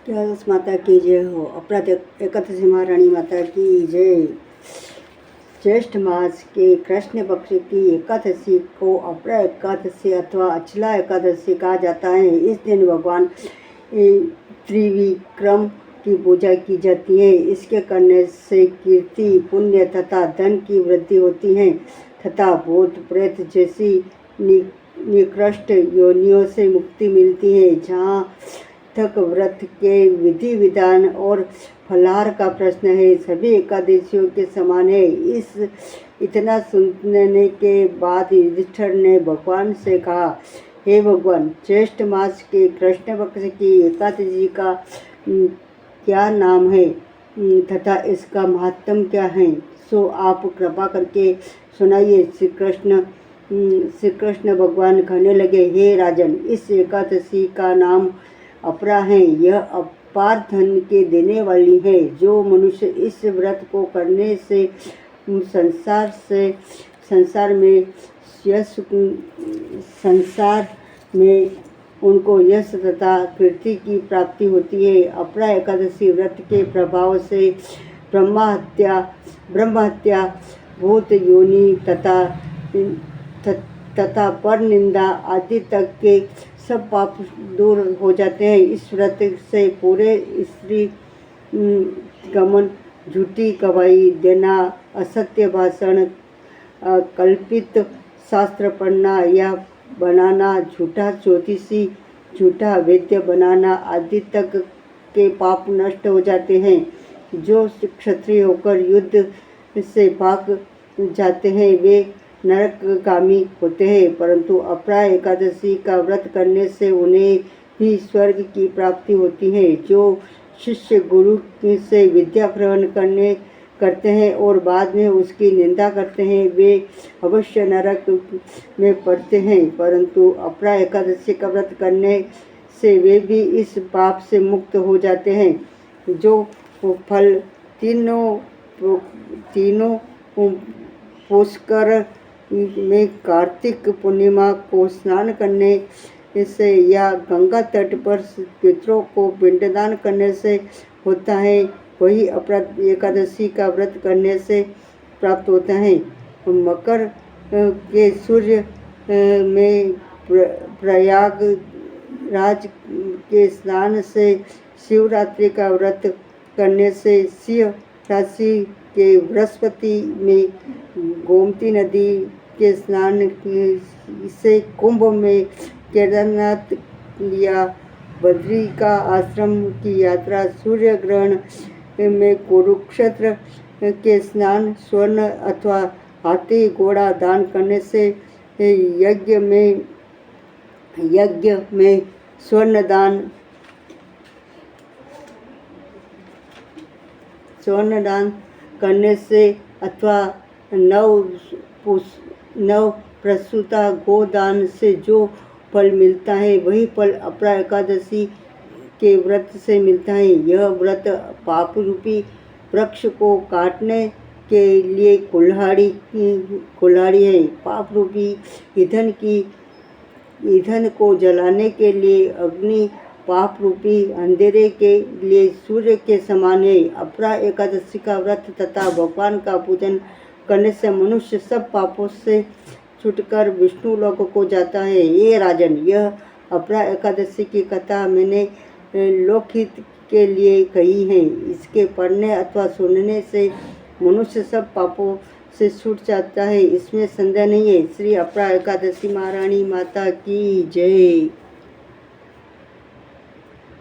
क्या माता की जय हो। अपरा एकादशी महारानी माता की जय। ज्येष्ठ मास के कृष्ण पक्ष की एकादशी को अपरा एकादशी अथवा अचला एकादशी कहा जाता है। इस दिन भगवान त्रिविक्रम की पूजा की जाती है। इसके करने से कीर्ति, पुण्य तथा धन की वृद्धि होती है तथा भूत प्रेत जैसी निकृष्ट योनियों से मुक्ति मिलती है। जहाँ तक व्रत के विधि विधान और फलाहार का प्रश्न है, सभी एकादशियों के समान है। इतना सुनने के बाद युधिष्ठिर ने भगवान से कहा, हे भगवान, ज्येष्ठ मास के कृष्ण पक्ष की एकादशी का क्या नाम है तथा इसका महात्म क्या है, सो आप कृपा करके सुनाइए। श्री कृष्ण भगवान कहने लगे, हे राजन, इस एकादशी का नाम अपरा है। यह अपार धन के देने वाली है। जो मनुष्य इस व्रत को करने से संसार में उनको यश तथा कीर्ति की प्राप्ति होती है। अपरा एकादशी व्रत के प्रभाव से ब्रह्म हत्या, भूत योनि तथा पर निंदा आदि तक के सब पाप दूर हो जाते हैं। इस व्रत से पूरे स्त्री गमन, झूठी गवाही देना, असत्य भाषण, कल्पित शास्त्र पढ़ना या बनाना, झूठा ज्योतिषी, झूठा वैद्य बनाना आदि तक के पाप नष्ट हो जाते हैं। जो क्षत्रिय होकर युद्ध से भाग जाते हैं वे नरकगामी होते हैं, परंतु अपरा एकादशी का व्रत करने से उन्हें भी स्वर्ग की प्राप्ति होती है। जो शिष्य गुरु से विद्या ग्रहण करते हैं और बाद में उसकी निंदा करते हैं, वे अवश्य नरक में पड़ते हैं, परंतु अपरा एकादशी का व्रत करने से वे भी इस पाप से मुक्त हो जाते हैं। जो फल तीनों पुष्कर में कार्तिक पूर्णिमा को स्नान करने से या गंगा तट पर पितरों को पिंडदान करने से होता है, वही अपरा एकादशी का व्रत करने से प्राप्त होता है। मकर के सूर्य में प्रयागराज के स्नान से, शिवरात्रि का व्रत करने से, सिंह राशि के बृहस्पति में गोमती नदी के स्नान से, कुंभ में केदारनाथ या बद्री का आश्रम की यात्रा, सूर्य ग्रहण में कुरुक्षेत्र के स्नान, स्वर्ण अथवा हाथी घोड़ा दान करने से, यज्ञ में स्वर्ण दान करने से अथवा नव प्रसूता गोदान से जो फल मिलता है, वही फल अपरा एकादशी के व्रत से मिलता है। यह व्रत पाप रूपी वृक्ष को काटने के लिए कुल्हाड़ी है। पाप रूपी ईंधन को जलाने के लिए अग्नि, पाप रूपी अंधेरे के लिए सूर्य के समान है। अपरा एकादशी का व्रत तथा भगवान का पूजन करने से मनुष्य सब पापों से छूटकर विष्णु लोक को जाता है। ये राजन, यह अपरा एकादशी की कथा मैंने लोकहित के लिए कही है। इसके पढ़ने अथवा सुनने से मनुष्य सब पापों से छूट जाता है, इसमें संदेह नहीं है। श्री अपरा एकादशी महारानी माता की जय।